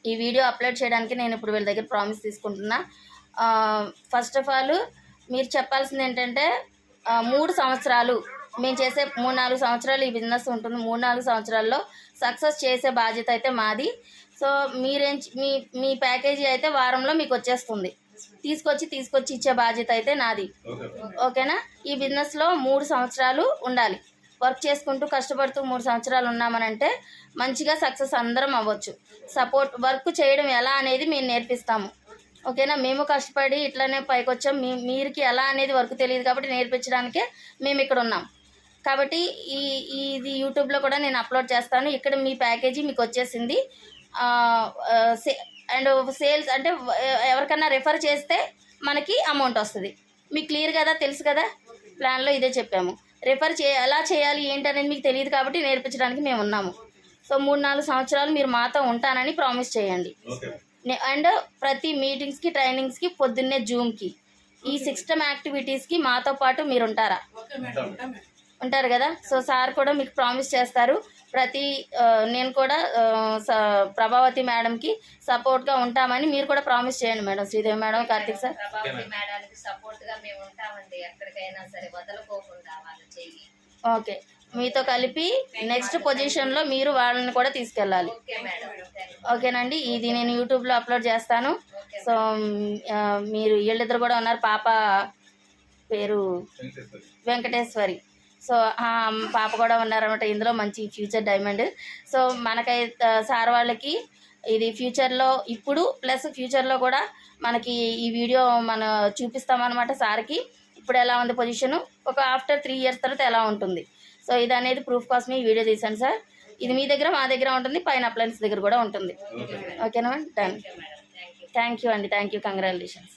ఈ video upload చేయడానికి నేను ఇప్పుడు వీళ్ళ దగ్గర ప్రామిస్ తీసుకుంటున్నా. ఫస్ట్ ఆఫ్ ఆల్ మీరు చెప్పాల్సింది ఏంటంటే 3 సంవత్సరాలు మేము చేసే 3-4 సంవత్సరాలు ఈ బిజినెస్ ఉంటుంది. 3-4 సంవత్సరాల్లో సక్సెస్ చేసే బాధ్యత అయితే మాది. సో మీ ప్యాకేజీ అయితే వారంలో మీకు వచ్చేస్తుంది. తీసుకొచ్చి ఇచ్చే బాధ్యత అయితే నాది. ఓకేనా? ఈ బిజినెస్లో 3 సంవత్సరాలు ఉండాలి. వర్క్ చేసుకుంటూ కష్టపడుతూ 3 సంవత్సరాలు ఉన్నామనంటే మంచిగా సక్సెస్ అందరం అవ్వచ్చు. వర్క్ చేయడం ఎలా అనేది మేము నేర్పిస్తాము. ఓకేనా? మేము కష్టపడి ఇట్లానే పైకి వచ్చాం. మీరుకి ఎలా అనేది వర్క్ తెలియదు కాబట్టి నేర్పించడానికే మేము ఇక్కడ ఉన్నాం. కాబట్టి ఇది యూట్యూబ్లో కూడా నేను అప్లోడ్ చేస్తాను. ఇక్కడ మీ ప్యాకేజీ మీకు వచ్చేసింది. అండ్ సేల్స్ అంటే ఎవరికన్నా రెఫర్ చేస్తే మనకి అమౌంట్ వస్తుంది. మీకు క్లియర్ కదా, తెలుసు కదా, ప్లాన్లో ఇదే చెప్పాము. ఎలా చేయాలి ఏంటనేది మీకు తెలియదు కాబట్టి నేర్పించడానికి మేము ఉన్నాము. సో 3-4 సంవత్సరాలు మీరు మాతో ఉంటానని ప్రామిస్ చేయండి. అండ్ ప్రతి మీటింగ్స్కి ట్రైనింగ్స్కి పొద్దున్నే జూమ్కి ఈ సిస్టమ్ యాక్టివిటీస్కి మాతో పాటు మీరు ఉంటారు కదా. సో సార్ కూడా మీకు ప్రామిస్ చేస్తారు. నేను కూడా ప్రభావతి మేడంకి సపోర్ట్గా ఉంటామని మీరు కూడా ప్రామిస్ చేయండి madam. Sridevi madam, Karthik sir. Okay, మీతో కలిపి నెక్స్ట్ పొజిషన్లో మీరు వాళ్ళని కూడా తీసుకెళ్ళాలి. ఓకేనండి? ఇది నేను యూట్యూబ్లో అప్లోడ్ చేస్తాను. సో మీరు వీళ్ళిద్దరు కూడా ఉన్నారు. పాప పేరు వెంకటేశ్వరి. సో పాప కూడా ఉన్నారనమాట. ఇందులో మంచి ఫ్యూచర్ డైమండ్. సో మనకైతే సార్ వాళ్ళకి ఇది ఫ్యూచర్లో ఇప్పుడు ప్లస్ ఫ్యూచర్లో కూడా మనకి ఈ వీడియో చూపిస్తామన్నమాట. సార్కి ఇప్పుడు ఎలా ఉంది పొజిషను, ఒక ఆఫ్టర్ 3 years తర్వాత ఎలా ఉంటుంది. సో ఇది అనేది ప్రూఫ్ కోసమే ఈ వీడియో తీసాను సార్. ఇది మీ దగ్గర మా దగ్గర ఉంటుంది, పైన అప్లయన్స్ దగ్గర కూడా ఉంటుంది. ఓకేనా? డన్. థ్యాంక్ యూ అండి. Thank you. కంగ్రాచులేషన్స్.